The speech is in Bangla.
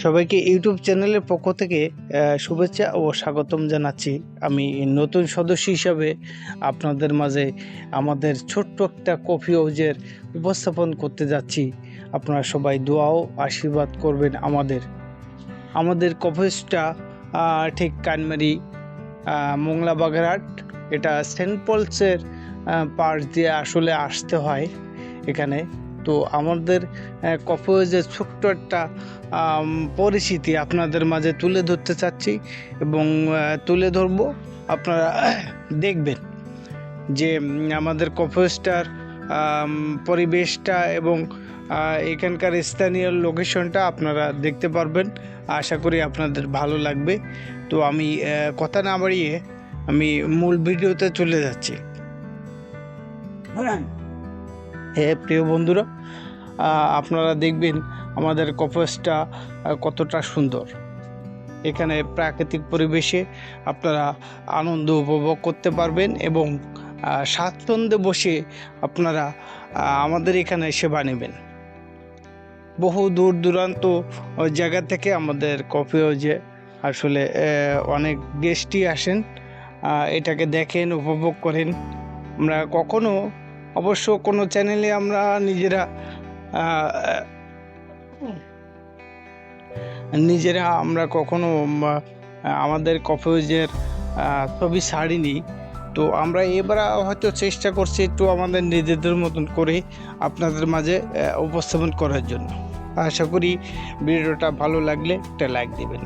সবাইকে ইউটিউব চ্যানেলের পক্ষ থেকে শুভেচ্ছা ও স্বাগতম জানাচ্ছি। আমি নতুন সদস্য হিসাবে আপনাদের মাঝে আমাদের ছোট্ট একটা কফি হাউজের উপস্থাপন করতে যাচ্ছি। আপনারা সবাই দোয়া ও আশীর্বাদ করবেন। আমাদের কফি হাউসটা ঠিক কানমারি মোংলা বাগেরহাট, এটা সেন্ট পলসের পাশ দিয়ে আসলে আসতে হয় এখানে। তো আমাদের কফি হাউসের ছোট্ট একটা পরিচিতি আপনাদের মাঝে তুলে ধরতে চাচ্ছি এবং তুলে ধরব। আপনারা দেখবেন যে আমাদের কফি হাউসটার পরিবেশটা এবং এখানকার স্থানীয় লোকেশনটা আপনারা দেখতে পারবেন। আশা করি আপনাদের ভালো লাগবে। তো আমি কথা না বাড়িয়ে আমি মূল ভিডিওতে চলে যাচ্ছি। হ্যাঁ প্রিয় বন্ধুরা, আপনারা দেখবেন আমাদের কফি হাউসটা কতটা সুন্দর। এখানে প্রাকৃতিক পরিবেশে আপনারা আনন্দ উপভোগ করতে পারবেন এবং স্বাচ্ছন্দ্যে বসে আপনারা আমাদের এখানে সেবা নেবেন। বহু দূর দূরান্ত জায়গা থেকে আমাদের কফি হাউসে আসলে অনেক গেস্টই আসেন, এটাকে দেখেন, উপভোগ করেন। আমরা কখনো অবশ্য কোনো চ্যানেলে আমরা আমরা কখনো আমাদের কফি হাউসের ছবি ছাড়িনি। তো আমরা এবার হয়তো চেষ্টা করছি একটু আমাদের নিজেদের মতন করে আপনাদের মাঝে উপস্থাপন করার জন্য। আশা করি ভিডিওটা ভালো লাগলে একটা লাইক দেবেন।